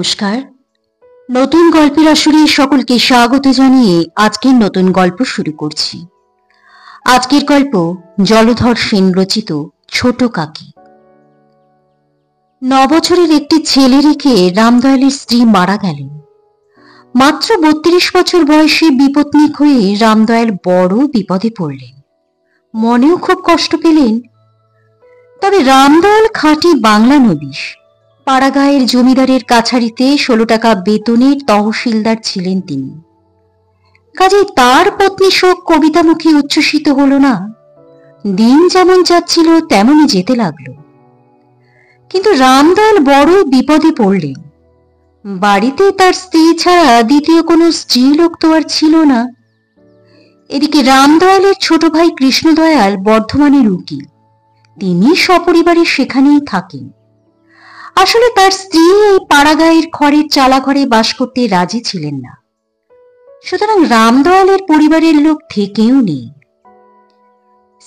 নমস্কার। নতুন গল্পের আসরে সকলকে স্বাগত জানিয়ে আজকের নতুন গল্প শুরু করছি। আজকের গল্প জলধর সেন রচিত ছোট কাকি। 9 বছরের একটি ছেলে রেখে রামদয়ালের স্ত্রী মারা গেলেন। মাত্র 32 বছর বয়সে বিপত্নিক হয়ে রামদয়াল বড় বিপদে পড়লেন, মনেও খুব কষ্ট পেলেন। তবে রামদয়াল খাঁটি বাংলা নবিশ। পাড়াগাঁয়ের জমিদারের কাছারিতে 16 টাকা বেতনের তহসিলদার ছিলেন তিনি। কাজেই তার পত্নী শোক কবিতামুখী উচ্ছ্বসিত হল না। দিন যেমন যাচ্ছিল তেমনই যেতে লাগলো। কিন্তু রামদয়াল বড় বিপদে পড়লেন। বাড়িতে তার স্ত্রী ছাড়া দ্বিতীয় কোনো স্ত্রী লোক তো আর ছিল না। এদিকে রামদয়ালের ছোট ভাই কৃষ্ণদয়াল বর্ধমানের উকিল, তিনি সপরিবারে সেখানেই থাকেন। আসলে তার স্ত্রী এই পাড়াগাঁয়ের খড়ের চালাঘরে বাস করতে রাজি ছিলেন না, সুতরাং রামদয়ালের পরিবারের লোক থেকেও নেই।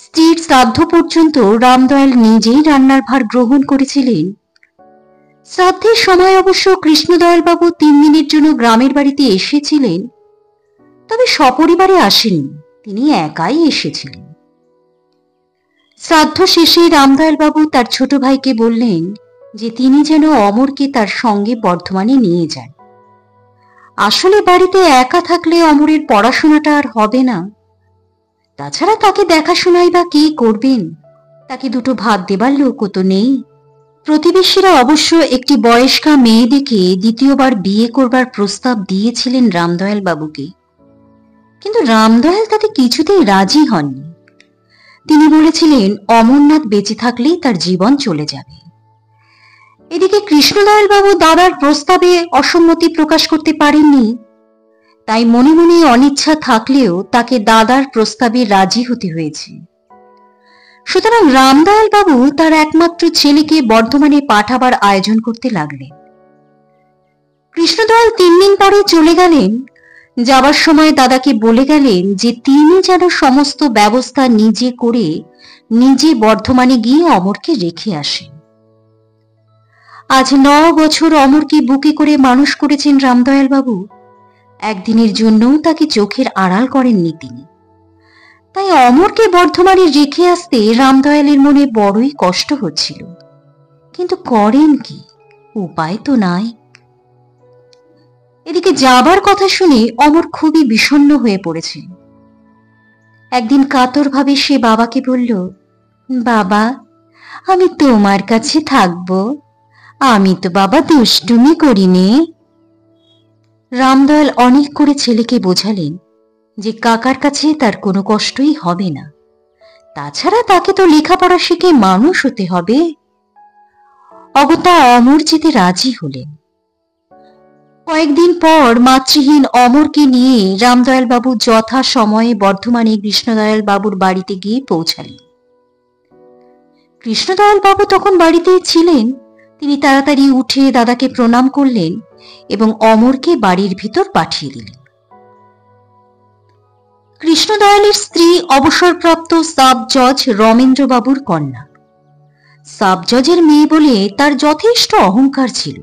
স্ত্রীর শ্রাদ্ধ পর্যন্ত রামদয়াল নিজেই রান্নার ভার গ্রহণ করেছিলেন। শ্রাদ্ধের সময় অবশ্য কৃষ্ণদয়াল বাবু 3 দিনের জন্য গ্রামের বাড়িতে এসেছিলেন, তবে সপরিবারে আসেননি, তিনি একাই এসেছিলেন। শ্রাদ্ধ শেষে রামদয়াল বাবু তার ছোট ভাইকে বললেন যে তিনি যেন অমরকে তার সঙ্গে বর্ধমানে নিয়ে যান। আসলে বাড়িতে একা থাকলে অমরের পড়াশোনাটা আর হবে না। তাছাড়া তাকে দেখাশোনাই বা কে করবেন? তাকে দুটো ভাত দেবার লোকও তো নেই। প্রতিবেশীরা অবশ্য একটি বয়স্কা মেয়ে দেখে দ্বিতীয়বার বিয়ে করবার প্রস্তাব দিয়েছিলেন রামদয়াল বাবুকে, কিন্তু রামদয়াল তাতে কিছুতেই রাজি হননি। তিনি বলেছিলেন অমরনাথ বেঁচে থাকলেই তার জীবন চলে যাবে। এদিকে কৃষ্ণদয়াল বাবু দাদার প্রস্তাবে অসম্মতি প্রকাশ করতে পারেননি, তাই মনে মনে অনিচ্ছা থাকলেও তাকে দাদার প্রস্তাবে রাজি হতে হয়েছে। সুতরাং রামদয়াল বাবু তার একমাত্র ছেলেকে বর্ধমানে পাঠাবার আয়োজন করতে লাগলেন। কৃষ্ণদয়াল 3 দিন পরে চলে গেলেন। যাবার সময় দাদাকে বলে গেলেন যে তিনি যেন সমস্ত ব্যবস্থা নিজে করে নিজে বর্ধমানে গিয়ে অমরকে রেখে আসেন। আজ 9 বছর অমরকে বুকে করে মানুষ করেছেন রামদয়াল বাবু। একদিনের জন্যও তাকে চোখের আড়াল করেননি তিনি। তাই অমরকে বর্ধমানে রেখে আসতে রামদয়ালের মনে বড়ই কষ্ট হচ্ছিল, কিন্তু করেন কি, উপায় তো নাই। এদিকে যাবার কথা শুনে অমর খুবই বিষণ্ণ হয়ে পড়েছে। একদিন কাতর ভাবে সে বাবাকে বলল, বাবা, আমি তোমার কাছে থাকবো, আমি তো বাবা দুষ্টুমি করিনি। রামদয়াল অনেক করে ছেলেকে বোঝালেন যে কাকার কাছে তার কোনো কষ্টই হবে না, তাছাড়া তাকে তো লেখাপড়া শিখে মানুষ হতে হবে। অগত্যা অমর যেতে রাজি হলেন। কয়েকদিন পর মাতৃহীন অমরকে নিয়ে রামদয়াল বাবু যথা সময়ে বর্ধমানে কৃষ্ণদয়াল বাবুর বাড়িতে গিয়ে পৌঁছালেন। কৃষ্ণদয়াল বাবু তখন বাড়িতেই ছিলেন। তিনি তাড়াতাড়ি উঠে দাদাকে প্রণাম করলেন এবং অমরকে বাড়ির ভিতর পাঠিয়ে দিলেন। কৃষ্ণদয়ালের স্ত্রী অবসরপ্রাপ্ত সাব জজ রমেন্দ্র বাবুর কন্যা। সাব জজের মেয়ে বলে তার যথেষ্ট অহংকার ছিল।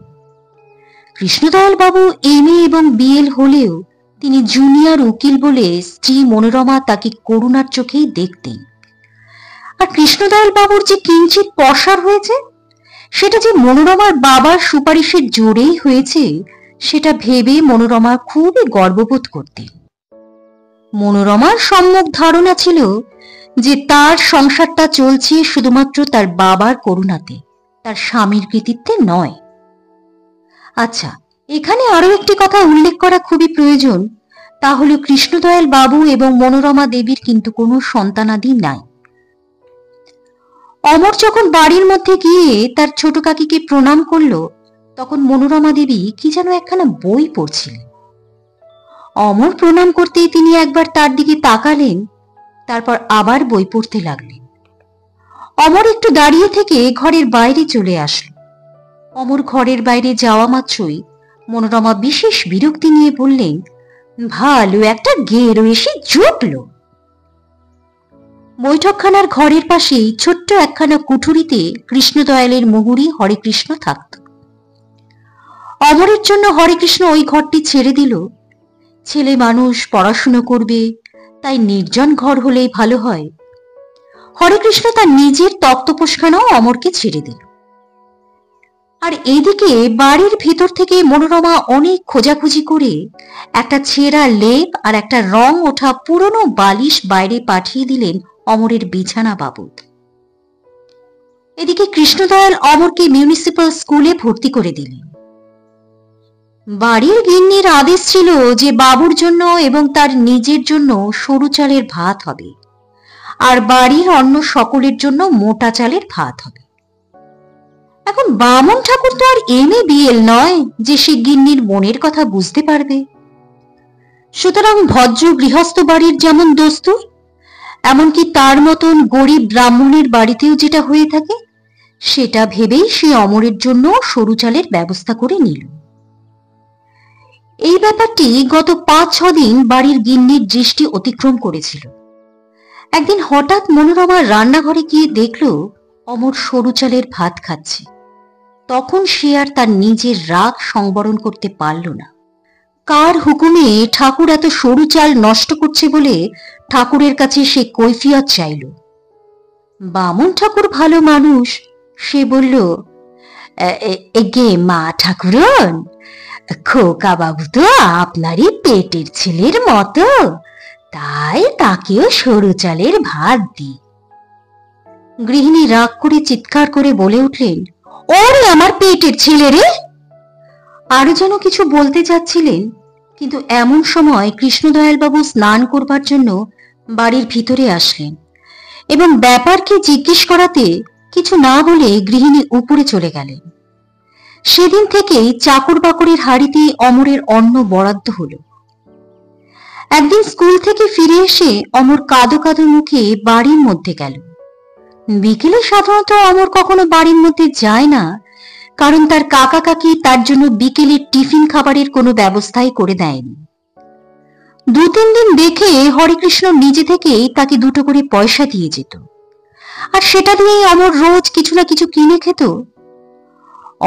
কৃষ্ণদয়াল বাবু MA এবং BL হলেও তিনি জুনিয়র উকিল বলে স্ত্রী মনোরমা তাকে করুণার চোখেই দেখতেন। আর কৃষ্ণদয়াল বাবুর যে কিঞ্চিত পসার হয়েছে, সেটা যে মনোরমার বাবার সুপারিশের জোরেই হয়েছে, সেটা ভেবে মনোরমা খুবই গর্ববোধ করতেন। মনোরমার সম্যক ধারণা ছিল যে তার সংসারটা চলছে শুধুমাত্র তার বাবার করুণাতে, তার স্বামীর কৃতিত্বে নয়। আচ্ছা, এখানে আরো একটি কথা উল্লেখ করা খুবই প্রয়োজন, তা হলো কৃষ্ণদয়াল বাবু এবং মনোরমা দেবীর কিন্তু কোনো সন্তানাদি নাই। অমর যখন বাড়ির মধ্যে গিয়ে তার ছোট কাকিকে প্রণাম করল, তখন মনোরমা দেবী কি যেন একখানা বই পড়ছিলেন। অমর প্রণাম করতেই তিনি একবার তার দিকে তাকালেন, তারপর আবার বই পড়তে লাগলেন। অমর একটু দাঁড়িয়ে থেকে ঘরের বাইরে চলে আসলো। অমর ঘরের বাইরে যাওয়া মাত্রই মনোরমা বিশেষ বিরক্তি নিয়ে বললেন, ভালো একটা গেরো এসে জুটল। বৈঠকখানার ঘরের পাশেই ছোট্ট একখানা কুঠুরিতে কৃষ্ণদয়ালের মুহুরী হরে কৃষ্ণ থাকত। অমরের জন্য হরেকৃষ্ণ ওই ঘরটি ছেড়ে দিল। ছেলে মানুষ, পড়াশুনো করবে, তাই নির্জন ঘর হলেই ভালো হয়। হরেকৃষ্ণ তার নিজের তক্তপোষখানাও অমরকে ছেড়ে দিল। আর এইদিকে বাড়ির ভিতর থেকে মনোরমা অনেক খোঁজাখুঁজি করে একটা ছেঁড়া লেপ আর একটা রং ওঠা পুরনো বালিশ বাইরে পাঠিয়ে দিলেন অমরের বিছানা বাবদ। এদিকে কৃষ্ণদয়াল অমরকে মিউনিসিপ্যাল স্কুলে ভর্তি করে দিলেন। বাড়ির গিন্নির আদেশ ছিল যে বাবুর জন্য এবং তার নিজের জন্য সরু চালের ভাত হবে, আর বাড়ির অন্য সকলের জন্য মোটা চালের ভাত হবে। এখন বামন ঠাকুর তো আর MA BL নয় যে সে গিন্নির মনের কথা বুঝতে পারবে। সুতরাং ভদ্র গৃহস্থ বাড়ির যেমন দস্তুর, এমনকি তার মতন গরিব ব্রাহ্মণের বাড়িতেও যেটা হয়ে থাকে, সেটা ভেবেই সে অমরের জন্য সরু চালের ব্যবস্থা করে নিল। এই ব্যাপারটি গত 5-6 দিন বাড়ির গিন্নির দৃষ্টি অতিক্রম করেছিল। একদিন হঠাৎ মনোরমা রান্নাঘরে গিয়ে দেখল অমর সরু চালের ভাত খাচ্ছে। তখন সে আর তার নিজের রাগ সংবরণ করতে পারল না। কার হুকুমে ঠাকুর এত সরু চাল নষ্ট করছে বলে ঠাকুরের কাছে সে কৈফিয়ত চাইল। বামন ঠাকুর ভালো মানুষ, সে বলল, এগে মা ঠাকুরন, খোকা বাবু তো আপনারই পেটের ছেলের মতো, তাই তাকেও সরু চালের ভাত দি। গৃহিণী রাগ করে চিৎকার করে বলে উঠলেন, ওরে আমার পেটের ছেলে রে! আরো যেন কিছু বলতে যাচ্ছিলেন, কিন্তু এমন সময় কৃষ্ণদয়াল বাবু স্নান করবার জন্য বাড়ির ভিতরে আসলেন এবং ব্যাপারকে জিজ্ঞেস করাতে কিছু না বলে গৃহিণী উপরে চলে গেলেন। সেদিন থেকেই চাকর বাকরের হাড়িতে অমরের অন্ন বরাদ্দ হলো। একদিন স্কুল থেকে ফিরে এসে অমর কাঁদো কাঁদো মুখে বাড়ির মধ্যে গেল। বিকেলে সাধারণত অমর কখনো বাড়ির মধ্যে যায় না, কারণ তার কাকা কাকি তার জন্য বিকেলের টিফিন খাবারের কোনো ব্যবস্থাই করে দেয়নি। 2-3 দিন দেখে হরেকৃষ্ণ নিজে থেকেই তাকে 2টো করে পয়সা দিয়ে যেত, আর সেটা দিয়েই অমর রোজ কিছু না কিছু কিনে খেত।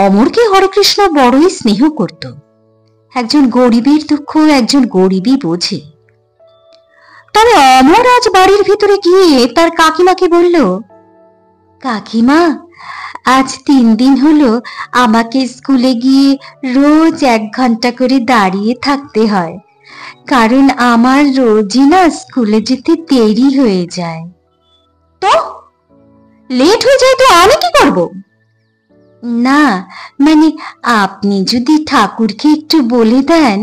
অমরকে হরেকৃষ্ণ বড়ই স্নেহ করত। একজন গরিবের দুঃখ একজন গরিবই বোঝে। তবে অমর আজ বাড়ির ভিতরে গিয়ে তার কাকিমাকে বলল, কাকিমা, আজ 3 দিন হলো আমাকে স্কুলে গিয়ে রোজ 1 ঘন্টা করে দাঁড়িয়ে থাকতে হয়, কারণ আমার রোজই না স্কুলে যেতে দেরি হয়ে যায়। তো লেট হয়ে যায় তো আমি কি করব? না, মানে আপনি যদি ঠাকুরকে একটু বলে দেন,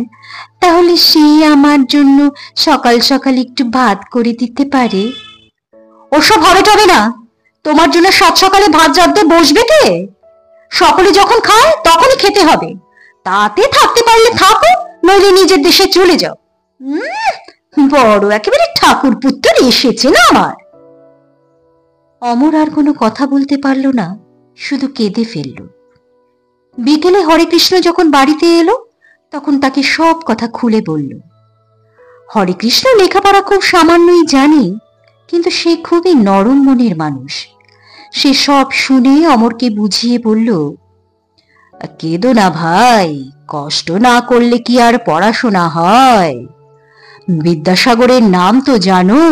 তাহলে সে আমার জন্য সকাল সকাল একটু ভাত করে দিতে পারে। ওসব হবে টবে না। তোমার জন্য সাত সকালে ভাত রাঁধতে বসবে কে? সকলে যখন খায় তখনই খেতে হবে। তাতে থাকতে পারলে থাকো, নইলে নিজের দেশে চলে যাও। বড় একেবারে ঠাকুর পুত্র এসেছে না আমার। অমর আর কোনো কথা বলতে পারল না, শুধু কেঁদে ফেলল। বিকেলে হরেকৃষ্ণ যখন বাড়িতে এলো, তখন তাকে সব কথা খুলে বলল। হরেকৃষ্ণ লেখাপড়া খুব সামান্যই জানে, কিন্তু সে খুবই নরম মনের মানুষ। সে সব শুনে অমরকে বুঝিয়ে বলল, কেঁদো না ভাই, কষ্ট না করলে কি আর পড়াশোনা হয়? বিদ্যাসাগরের নাম তো জানো,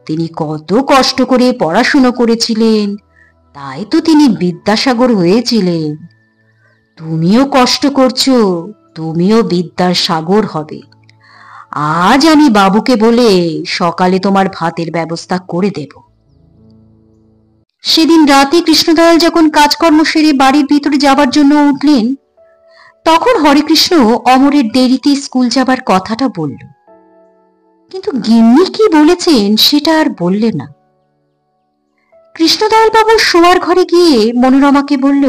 তিনি কত কষ্ট করে পড়াশুনো করেছিলেন, তাই তো তিনি বিদ্যাসাগর হয়েছিলেন। তুমিও কষ্ট করছো, তুমিও বিদ্যার সাগর হবে। আজ আমি বাবুকে বলে সকালে তোমার ভাতের ব্যবস্থা করে দেব। সেদিন রাতে কৃষ্ণদয়াল যখন কাজকর্ম সেরে বাড়ির ভিতরে যাবার জন্য উঠলেন, তখন হরেকৃষ্ণ অমরের দেরিতে স্কুল যাবার কথাটা বলল, কিন্তু গিন্নি কি বলেছেন সেটা আর বললে না। কৃষ্ণদয়াল বাবু শোয়ার ঘরে গিয়ে মনোরমাকে বলল,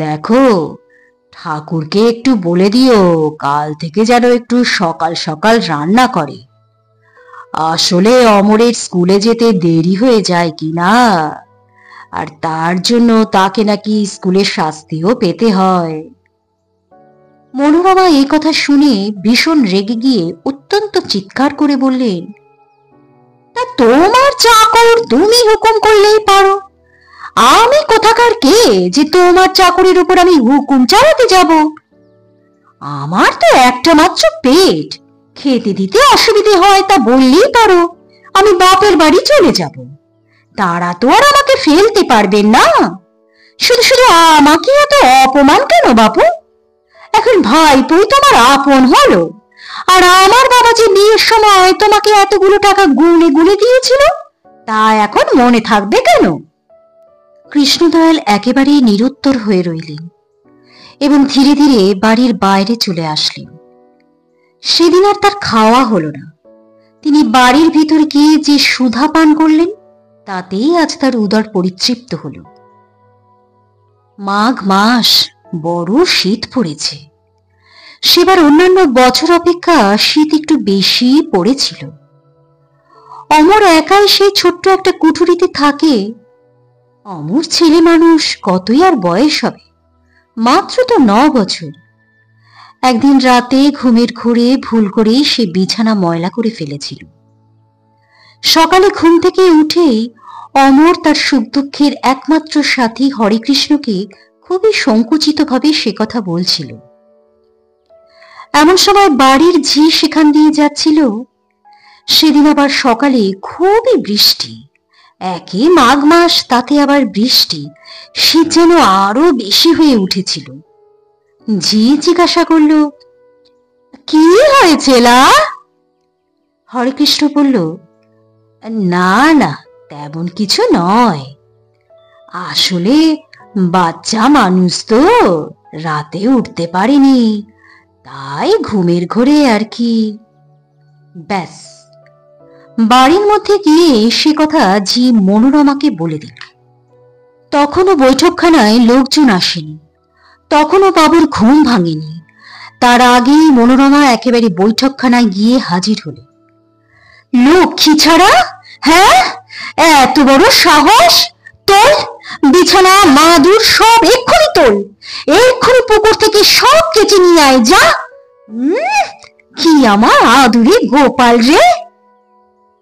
দেখো, ঠাকুরকে একটু বলে দিও কাল থেকে যেন একটু সকাল সকাল রান্না করে। আসলে অমরের স্কুলে যেতে দেরি হয়ে যায় কিনা, আর তার জন্য তাকে নাকি স্কুলে শাস্তিও পেতে হয়। মনোরমা এই কথা শুনে ভীষণ রেগে গিয়ে অত্যন্ত চিৎকার করে বললেন, তা তোমার চাকর, তুমি হুকুম করলেই পারো, আমি কোথাকার কে যে তোমার চাকরির উপর আমি হুকুম চালাতে যাব? আমার তো একটা মাত্র পেট, খেতে দিতে অসুবিধে হয় তা বললেই পারো, আমি বাপের বাড়ি চলে যাব। তারা তো আর আমাকে ফেলতে পারবেন না। শুধু শুধু আমাকে এত অপমান কেন বাপু? এখন ভাইপোই তোমার আপন হলো, আর আমার বাবা যে বিয়ের সময় তোমাকে এতগুলো টাকা গুনে গুনে দিয়েছিল, তা এখন মনে থাকবে কেন? কৃষ্ণদয়াল একেবারেই নিরুত্তর হয়ে রইলেন এবং ধীরে ধীরে বাড়ির বাইরে চলে আসলেন। সেদিন আর তার খাওয়া হলো না। তিনি বাড়ির ভিতর গিয়ে যে সুধা পান করলেন, তাতেই আজ তার উদর পরিতৃপ্ত হল। মাঘ মাস, বড় শীত পড়েছে। সেবার অন্যান্য বছর অপেক্ষা শীত একটু বেশি পড়েছিল। অমর একাই সেই ছোট্ট একটা কুঠুরিতে থাকে। অমর ছেলে মানুষ, কতই আর বয়স হবে, মাত্র তো 9 বছর। একদিন রাতে ঘুমের ঘোরে ভুল করে সে বিছানা ময়লা করে ফেলেছিল। সকালে ঘুম থেকে উঠেই অমর তার সুখ দুঃখের একমাত্র সাথী হরেকৃষ্ণকে খুবই সংকুচিত ভাবে সে কথা বলছিল। এমন সময় বাড়ির ঝি সেখান দিয়ে যাচ্ছিল। সেদিন আবার সকালে খুবই বৃষ্টি। একে মাঘ মাস, তাতে আবার বৃষ্টি, শীত যেন আরো বেশি হয়ে উঠেছিল। ঝি জিজ্ঞাসা করল, কি হয়েছে লা? হরেকৃষ্ণ বলল, না না, তেমন কিছু নয়। আসলে বাচ্চা মানুষ তো, রাতে উঠতে পারেনি, তাই ঘুমের ঘোরে আর কি। ব্যাস। বাড়ির মধ্যে গিয়ে সে কথা ঝি মনোরমাকে বলে দিল। তখনও বৈঠকখানায় লোকজন আসেনি, তখনও বাবুর ঘুম ভাঙেনি। তার আগেই মনোরমা একেবারে বৈঠকখানায় গিয়ে হাজির হলো। লক্ষ্মী ছাড়া, হ্যাঁ, এত বড় সাহস! তোল, বিছানা মাদুর সব এক্ষুনি তোল, এক্ষুনি পুকুর থেকে সব কেটে নিয়ে আয়, যা। কি আমার আদুরে গোপাল রে!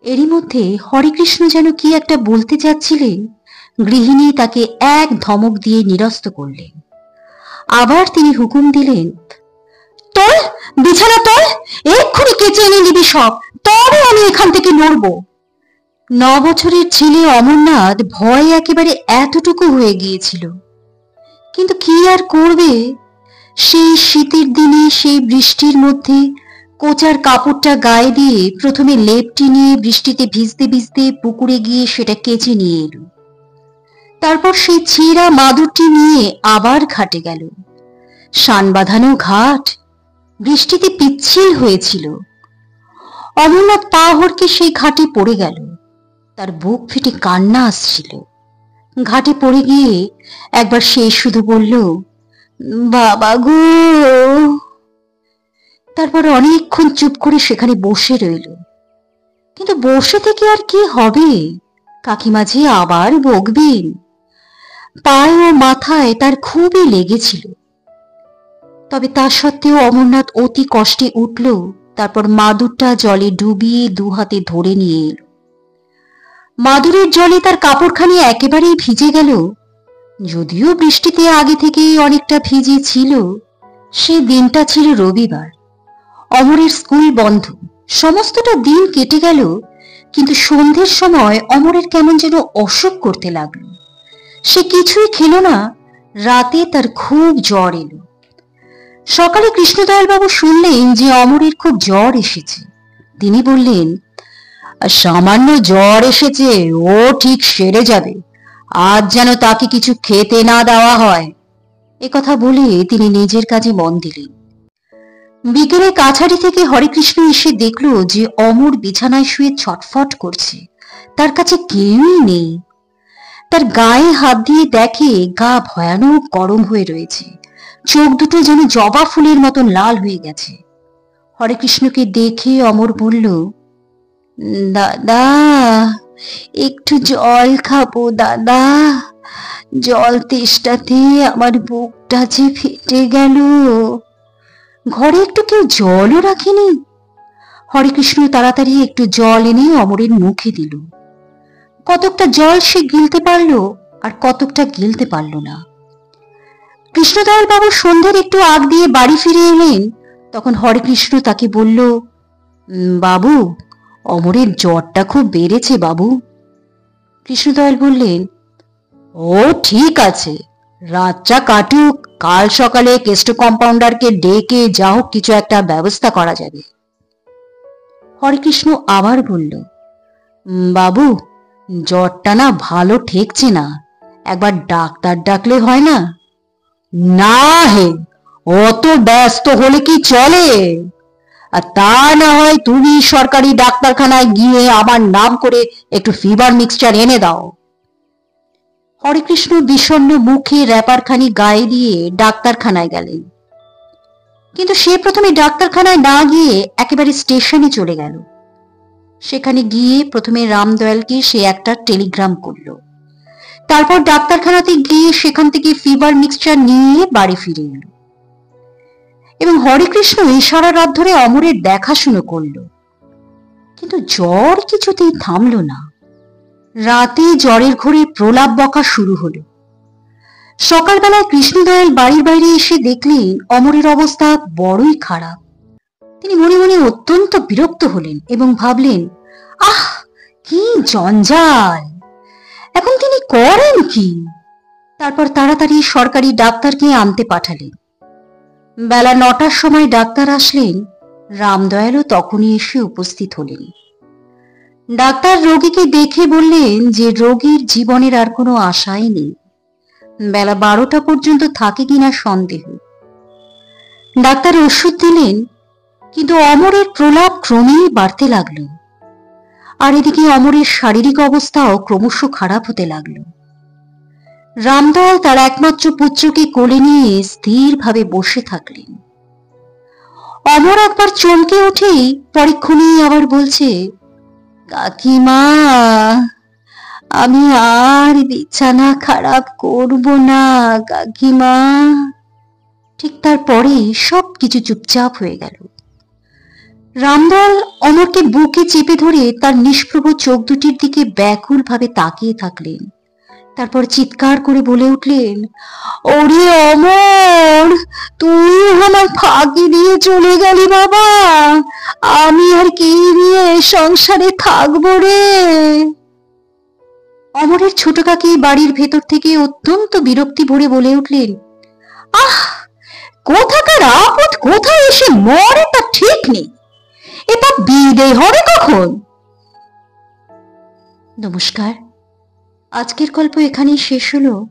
এরই মধ্যে হরেকৃষ্ণ যেন কি একটা বলতে যাচ্ছিলেন, গৃহিণী তাকে এক ধমক দিয়ে নিরস্ত করলেন। আবার তিনি হুকুম দিলেন, তোল, বিছানা তোল, এক্ষুনি কেচে এনে নিবি সব, তবে আমি এখান থেকে নড়ব। 9 বছরের ছেলে অমরনাথ ভয়ে একেবারে এতটুকু হয়ে গিয়েছিল। কিন্তু কি আর করবে? সেই শীতের দিনে, সেই বৃষ্টির মধ্যে কোচার কাপড়টা গায়ে দিয়ে প্রথমে লেপটি নিয়ে বৃষ্টিতে ভিজতে ভিজতে পুকুরে গিয়ে সেটা কেচে নিয়ে এলো। তারপর সেই ছেঁড়া মাদুরটি নিয়ে আবার ঘাটে গেল। শান বাঁধানো ঘাট, বৃষ্টিতে পিচ্ছিল হয়েছিল। অমরনাথ পা হড়কে সেই ঘাটে পড়ে গেল। তার বুক ফেটে কান্না আসছিল। ঘাটে পড়ে গিয়ে একবার সে শুধু বলল, বাবা গো। তারপর অনেকক্ষণ চুপ করে সেখানে বসে রইল। কিন্তু বসে থেকে আর কি হবে? কাকিমা যে আবার বকবেন। পায়ে ও মাথায় তার খুবই লেগেছিল। তবে তা সত্ত্বেও অমরনাথ অতি কষ্টে উঠল। তারপর মাদুরটা জলে ডুবিয়ে 2 হাতে ধরে নিয়ে এলো। মাদুরের জলে তার কাপড়খানি একেবারেই ভিজে গেল। যদিও বৃষ্টিতে আগে থেকেই অনেকটা ভিজে ছিল। সে দিনটা ছিল রবিবার। অমরের স্কুল বন্ধ। সমস্তটা দিন কেটে গেল, কিন্তু সন্ধ্যের সময় অমরের কেমন যেন অসুখ করতে লাগলো। সে কিছুই খেল না। রাতে তার খুব জ্বর এলো। সকালে কৃষ্ণদয়াল বাবু শুনলেন যে অমরের খুব জ্বর এসেছে। তিনি বললেন, সামান্য জ্বর এসেছে, ও ঠিক সেরে যাবে, আজ যেন তাকে কিছু খেতে না দেওয়া হয়। একথা বলে তিনি নিজের কাজে মন দিলেন। বিকেলে কাছারি থেকে হরেকৃষ্ণ এসে দেখল যে অমর বিছানায় শুয়ে ছটফট করছে। তার কাছে কেউই নেই। তার গায়ে হাত দিয়ে দেখে গা ভয়ানক গরম হয়ে রয়েছে। চোখ দুটো যেন জবা ফুলের মতন লাল হয়ে গেছে। হরেকৃষ্ণকে দেখে অমর বলল, দাদা, একটু জল খাবো দাদা, জল তেষ্টাতে আমার বুকটা যে ফেটে গেল। ঘরে একটু কেউ জলও রাখেনি। হরেকৃষ্ণ তাড়াতাড়ি একটু জল এনে অমরের মুখে দিল। কতকটা জল সে গিলতে পারল, আর কতকটা গিলতে পারল না। কৃষ্ণদয়াল বাবু সন্ধ্যের একটু আগ দিয়ে বাড়ি ফিরে এলেন। তখন হরেকৃষ্ণ তাকে বলল, বাবু, অমরের জ্বরটা খুব বেড়েছে বাবু। কৃষ্ণদয়াল বললেন, ও ঠিক আছে, রাতটা কাটুক, কাল সকালে কেষ্ট কম্পাউন্ডারকে ডেকে যা হোক কিছু একটা ব্যবস্থা করা যাবে। হরেকৃষ্ণ আবার বলল, বাবু, জ্বরটা না ভালো ঠেকছে না, একবার ডাক্তার ডাকলে হয় না? না হে, অত ব্যস্ত হলে কি চলে? আর তা না হয় তুমি সরকারি ডাক্তারখানায় গিয়ে আমার নাম করে একটু ফিভার মিক্সচার এনে দাও। হরেকৃষ্ণ বিষণ্ণ মুখে র্যাপারখানি গায়ে দিয়ে ডাক্তারখানায় গেলেন। কিন্তু সে প্রথমে ডাক্তারখানায় না গিয়ে একেবারে স্টেশনে চলে গেল। সেখানে গিয়ে প্রথমে রামদয়ালকে সে একটা টেলিগ্রাম করল। তারপর ডাক্তারখানাতে গিয়ে সেখান থেকে ফিভার মিক্সচার নিয়ে বাড়ি ফিরে এলো এবং হরেকৃষ্ণ ইশারা রাত ধরে অমরের দেখাশুনো করল। কিন্তু জ্বর কিছুতেই থামল না। রাতে জ্বরের ঘোরে প্রলাপ বকা শুরু হলো। সকালবেলায় কৃষ্ণদয়াল বাড়ির বাইরে এসে দেখলেন অমরের অবস্থা বড়ই খারাপ। তিনি মনে মনে অত্যন্ত বিরক্ত হলেন এবং ভাবলেন, আহ, কি জঞ্জাল, এখন তিনি করেন কি? তারপর তাড়াতাড়ি সরকারি ডাক্তারকে আনতে পাঠালেন। বেলা 9টার সময় ডাক্তার আসলেন। রামদয়ালও তখনই এসে উপস্থিত হলেন। ডাক্তার রোগীকে দেখে বললেন যে রোগীর জীবনের আর কোনো আশাই নেই, বেলা 12টা পর্যন্ত থাকে কিনা সন্দেহ। ডাক্তার ওষুধ দিলেন, কিন্তু অমরের প্রলাপ ক্রমেই বাড়তে লাগলো। আর এদিকে অমরের শারীরিক অবস্থাও ক্রমশ খারাপ হতে লাগলো। রামদয়াল তার একমাত্র পুত্রকে কোলে নিয়ে স্থিরভাবে বসে থাকলেন। অমর একবার চমকে উঠেই পরক্ষণেই আবার বলছে, কাকিমা, আমি আর বিছানা খারাপ করব না কাকিমা। ঠিক তারপরে সবকিছু চুপচাপ হয়ে গেল। রামদয়াল অমরকে বুকে চেপে ধরে তার নিষ্প্রভ চোখ দুটির দিকে ব্যাকুল ভাবে তাকিয়ে থাকলেন। তারপর চিৎকার করে বলে উঠলেন, ওরে অমর, তুই আমার ফাঁকি দিয়ে চলে গেলি বাবা, আমি আর কি নিয়ে সংসারে থাকবো রে। অমরের ছোট কাকি বাড়ির ভেতর থেকে অত্যন্ত বিরক্তি ভরে বলে উঠলেন, আহ, কোথাকার আপদ কোথায় এসে মরে তা ঠিক নেই, এটা বিদেয় হবে কখন। নমস্কার, আজকের গল্প এখানেই শেষ হলো।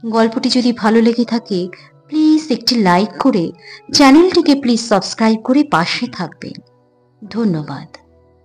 গল্পটি যদি ভালো লেগে থাকে প্লিজ একটি লাইক করে চ্যানেলটিকে প্লিজ সাবস্ক্রাইব করে পাশে থাকবেন। ধন্যবাদ।